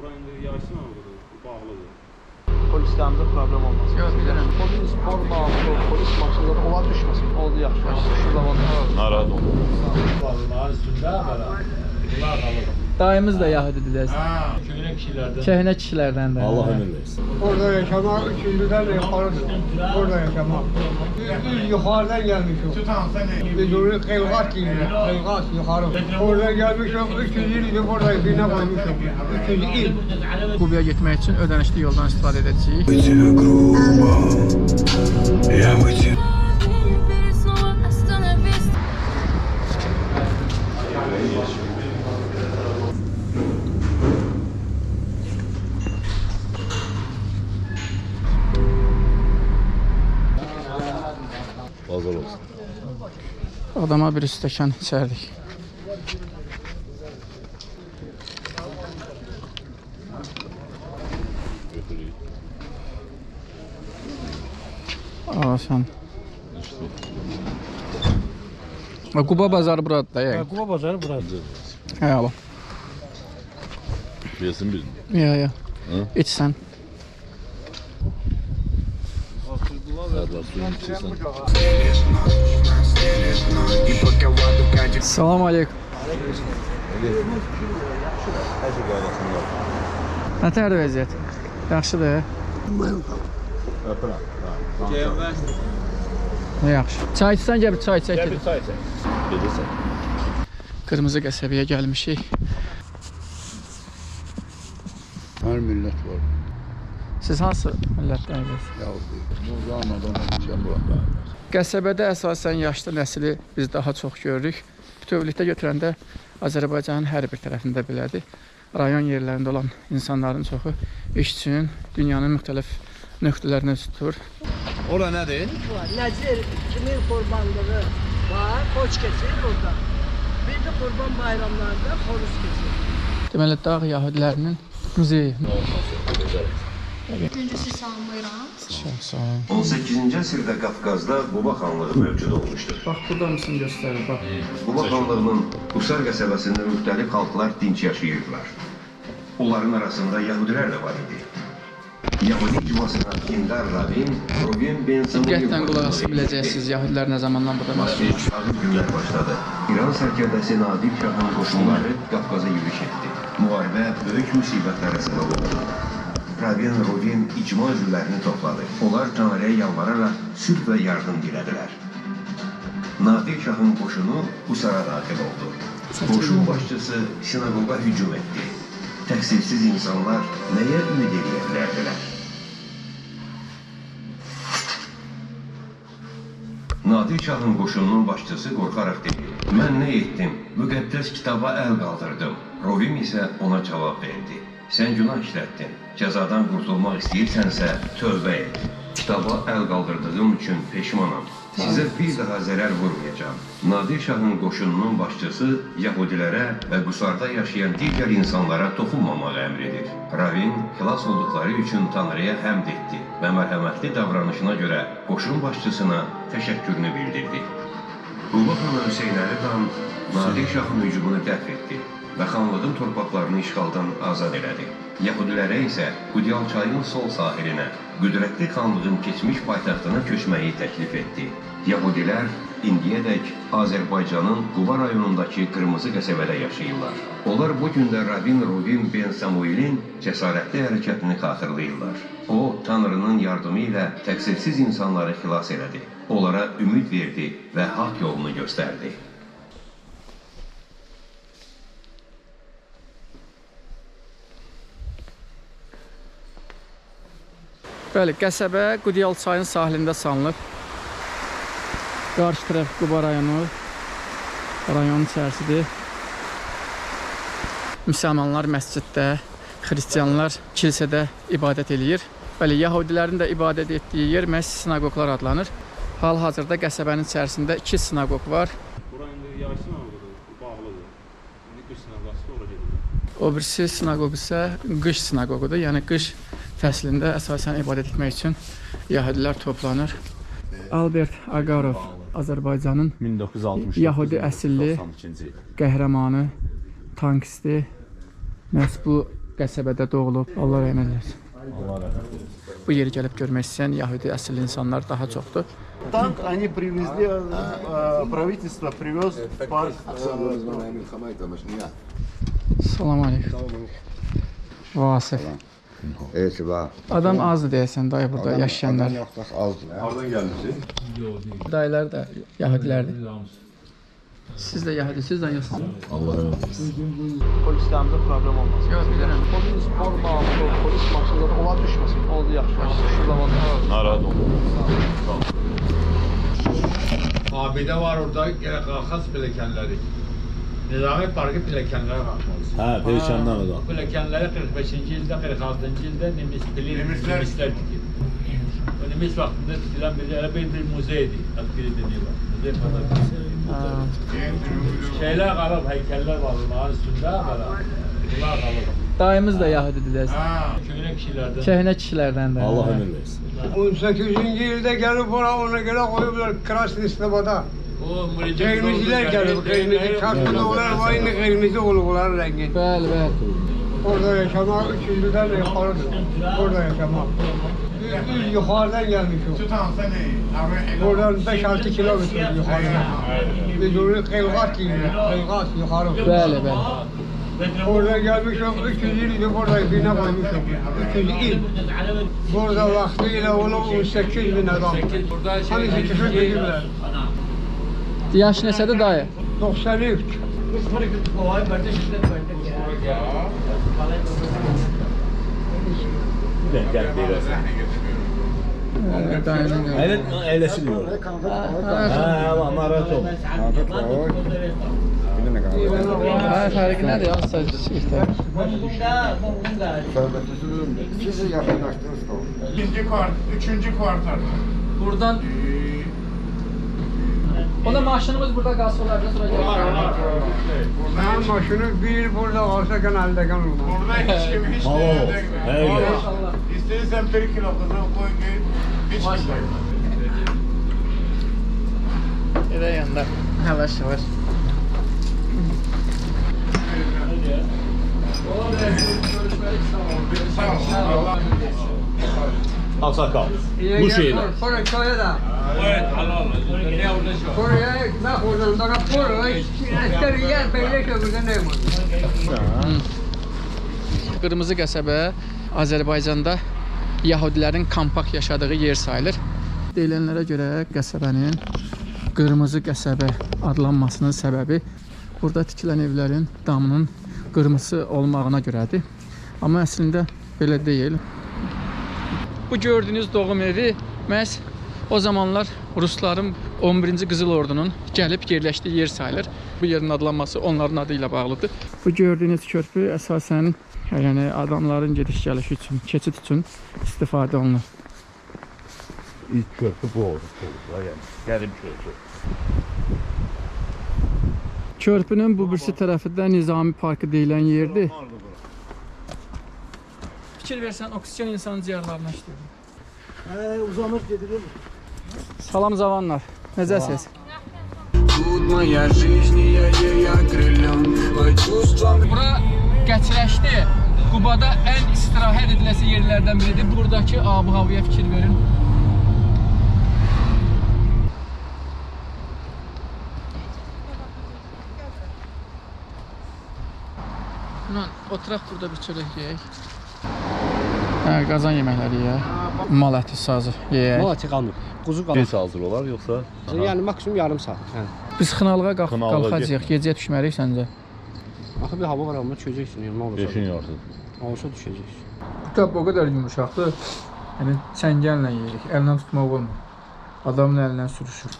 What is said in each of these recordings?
Bura indi yayçın alırdı, bağlıdır. Polislərimizə problem olmasın. Yox, bilirəm. Polis forma, polis maşınları onlar düşməsin. Oldu yaxşı. Şurada var. Narahat olma. Bağlıların üstündə belə bunlar qalır. Dayımız da Yahudidir. Ha, köhnə kişilərdən. Köhnə kişilərdən də. Allah ömür versin. Orada yaşamak üçüncüden de yukarıdır. Orada yaşamak. Biz yukarıdan gelmişiz. Tutan səni. Biz onu kılgat gibi, kılgat yukarı. Orada gelmişim, 300 yıl buradayız, birine koymuşum. 300 yıl. Kubaya getmək üçün ödənişli yoldan istifadə edəcəyik. Pazar olsun. Adama bir stəkan içərdik. Götüreyim. Aa sən. Quba bazarı buradır da yəni. Quba bazarı buradır. Hə, ala. Yesin birini. Ya. Hı? İç sən. Erler suyunu içirsen. Salam aleykum. Azı qaynasınlar. Nətərdir vəziyyət? Yaxşıdır. Öpürəm. Yaxşı. Çay içsən gəl bir çay içək. Gel bir çay içək. Gedirsən. Qırmızı qəsəbəyə gəlmişik. Her millet var. Siz hansı millətdənsiniz? Ya bu Ramazan olacak burada. Qəsəbədə əsasən yaşlı nəsli biz daha çox görürük. Bütövlükdə götürəndə Azərbaycanın hər bir tərəfində belədir. Rayon yerlərində olan insanların çoxu iş üçün dünyanın müxtəlif nöqtələrinə üz tutur. Ora nedir? Nəzir kimin qurbanlığı var, xoş keçir burada. Bir də qurban bayramlarında xoruz keçir. Deməli, dağ yahudilərinin muzeyi. Birincisi salamlayıram. Sağ olun. 18-ci əsrdə Qafqazda Quba xanlığı mövcud olmuşdur. Bax, burada mısın göstərir, bax. Quba xanlığının Qusar qəsəbəsində müxtəlif xalqlar dinç yaşayırdılar. Onların arasında Yahudilər də var idi. Yahudi icmasına Kindar Ravin, Rubin Ben Diqqətlə qulaq asa biləcəksiniz yahudilər nə zamandan burada məşğul. Ağır günlər başladı. İran sərkərdəsi Nadir Şahın qoşunları Qafqaza yürüş etdi. Müharibə böyük müsibətlərə səbəb oldu. Ravin Rubin icma üzvlərini topladı. Onlar Tanrıya yalvararaq sülh və yardım dilədilər. Nadir Şahın qoşunu Qusara daxil oldu. Qoşun başçısı sinagoqa hücum etdi. Təqsirsiz insanlar nəyə ümid edə bilərdilər? Nadir Şahın qoşununun başçısı qorxaraq dedi: "Mən nə etdim? Müqəddəs kitaba əl qaldırdım." Rovim isə ona cavab verdi: "Sən günah işlətdin. Cəzadan qurtulmaq istəyirsənsə tövbə et. Kitaba əl qaldırdığım üçün peşmanam. Sizə bir daha zərər vurmayacağam." Nadir Şahın qoşununun başçısı Yahudilərə və Qusarda yaşayan digər insanlara toxunmamaq əmr edir. Ravin xilas olduqları üçün Tanrıya həmd etdi və mərhəmətli davranışına görə qoşun başçısına təşəkkürünü bildirdi. Quba xanı Hüseynəli xan Nadir Şahın hücumunu dəf etdi və xanlığın torpaqlarını işğaldan azad elədi. Yahudilərə isə Qudyal çayının sol sahilinə, qüdrətli xanlığın keçmiş paytaxtına köçməyi təklif etdi. Yahudilər indiyədək Azərbaycanın Quba rayonundakı Qırmızı qəsəbədə yaşayırlar. Onlar bu gündə Rabin Rubin Ben Samuelin cəsarətli hərəkətini xatırlayırlar. O, Tanrının yardımı ilə təqsirsiz insanları xilas elədi. Onlara ümid verdi və haqq yolunu göstərdi. Bəli, qəsəbə Qudyal çayının sahilində salınıb. Qarşı tərəf Quba rayonu, rayonun içərisidir. Müsəlmanlar məsciddə, xristianlar kilsədə ibadət eləyir. Bəli, yahudilərin də ibadət etdiyi yer məhz sinagoglar adlanır. Hal-hazırda qəsəbənin içərisində 2 sinagog var. Bura indi yayçın alırdı, bağlıdır. İndi qış sinagogası ora gedir. O birisi sinagog isə qış sinagogudur. Yəni qış fəslində əsasən ibadət etmək üçün yahudilər toplanır. Albert Agarov, Azərbaycanın 1960 Yahudi əsilli qəhrəmanı, tankisti. Məhz bu qəsəbədə doğulub. Allah rəhmət eləsin. Allah rəhmət eylesin. Bu yeri gəlib görmək istəyən Yahudi əsilli insanlar daha çoxdur. Tanк они привезли, правительство привез парк. Salam aleyküm. Vasif. Etibar. Adam azdır deyəsən dayı burada yaşayanlar. Azdır. Hardan gelmişsin? Dayılar da Yahudilərdir. Siz də Yahudisiniz, lan yoxsunuz? Allah rəhmət eylesin. Polislərimizə problem olmasın. Yox, bilirəm. Polis forma, polis maşınında da olan düşməsin. Oldu yaxşı. Şu zamanda. Narahat olma. Abidə var orada, yenə qalxaz pilləkənləri. Nizami Parkı pilləkənlərə qalxmalısın. Hə, perişandan adam. Pilləkənləri 45-ci ildə, 46-cı ildə Nemislər tikib. O Nemis vaxtında tikilən bir muzeydir. Atkili deniyorlar. Muzey falan. Şeylər qalıb, heykəllər var onların üstündə qalıb. Bunlar qalıb. Dayımız da Yahudidir deyəsən. Köhnə kişilərdən. Köhnə kişilərdən də. Allah ömür versin. 18-ci ildə gəlib ora ona görə qoyublar Krasnı İslamada. O Qeymizlər gəlib, qeymizi kartında onlar var, indi qeymizi olub onların rəngi. Bəli, bəli. Orada yaşamaq 300-dən yuxarıdır. Orada yaşamaq. Biz yuxarıdan gəlmişik. Oradan 5-6 kilometr yuxarıdan. Biz onu Qeylqat deyirik, Qeylqat yuxarı. Bəli, bəli. Orada gəlmişik, 300 il buradayıq, binə qoymuşuq. 300 il. Burada vaxtı ilə onu 18 bin adam. Hamısı çıxıb gedirlər. Yaş neçədir dayı? 93. Gel, eylesin. Dayının Aynen eylesin diyor. Ha, ama narahat olma. Ha, fərqi nədir? Yoxsa işte. Sizi yakınlaştınız da. Üçüncü kuartal. Buradan Ona maşınımız burada qalsa olar, sonra gəlir. Mənim maşını bir il burada qalsa gən əldə qan olmaz. Burada hiç kim hiç Hava olsun. Her yer. İstersen 1 kilo kızıl koy ki hiç kim. Elə yanında. Yavaş yavaş. Al sakal. Bu şeyler. Sonra köye de. Evet, halal. Ne olacak? Oraya ekmek oradan da kapır. Esker yer böyle kömürde ne var? Qırmızı qəsəbə Azərbaycanda Yahudilərin kompakt yaşadığı yer sayılır. Deyilənlərə görə qəsəbənin Qırmızı qəsəbə adlanmasının səbəbi burada tikilən evlərin damının qırmızı olmağına görədir. Amma əslində belə deyil. Bu gördüyünüz doğum evi məhz o zamanlar Rusların 11-ci Qızıl Ordunun gəlib yerləşdiyi yer sayılır. Bu yerin adlanması onların adı ilə bağlıdır. Bu gördüyünüz körpü əsasən yəni adamların gediş-gəlişi üçün, keçid üçün istifadə olunur. İlk köprü bu oldu. Yani gelin köprü. Körpünün bu birisi tərəfi də Nizami Parkı deyilən yerdir. Fikir versən, oksigen insanın ciyərlərinə işləyir. Uzanır gedir. Salam zavanlar. Necəsiniz? Bura Qəçrəşdi. Qubada ən istirahət ediləsi yerlərdən biridir. Buradakı ab-havaya fikir verin. Oturaq burada bir çörək yeyək. Hə, qazan yeməkləri yeyək. Mal əti sazı yeyək. Mal əti qanır. Quzu Bir hazır olar yoksa? Yəni maksimum yarım saat. Hə. Biz Xınalığa Xınalığa qalxacağıq. Gecəyə düşmərik səncə? Axı bir hava var amma çözəcəksin, yəni nə olacaq? Beşin yorsuz. Olsa düşəcəksən. Bu tab o qədər yumuşaqdır. Yəni çəngəllə yeyirik. Əllə tutmaq olmur. Adamın əlindən sürüşür.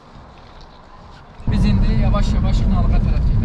Biz indi yavaş-yavaş Xınalığa tərəf gedirik.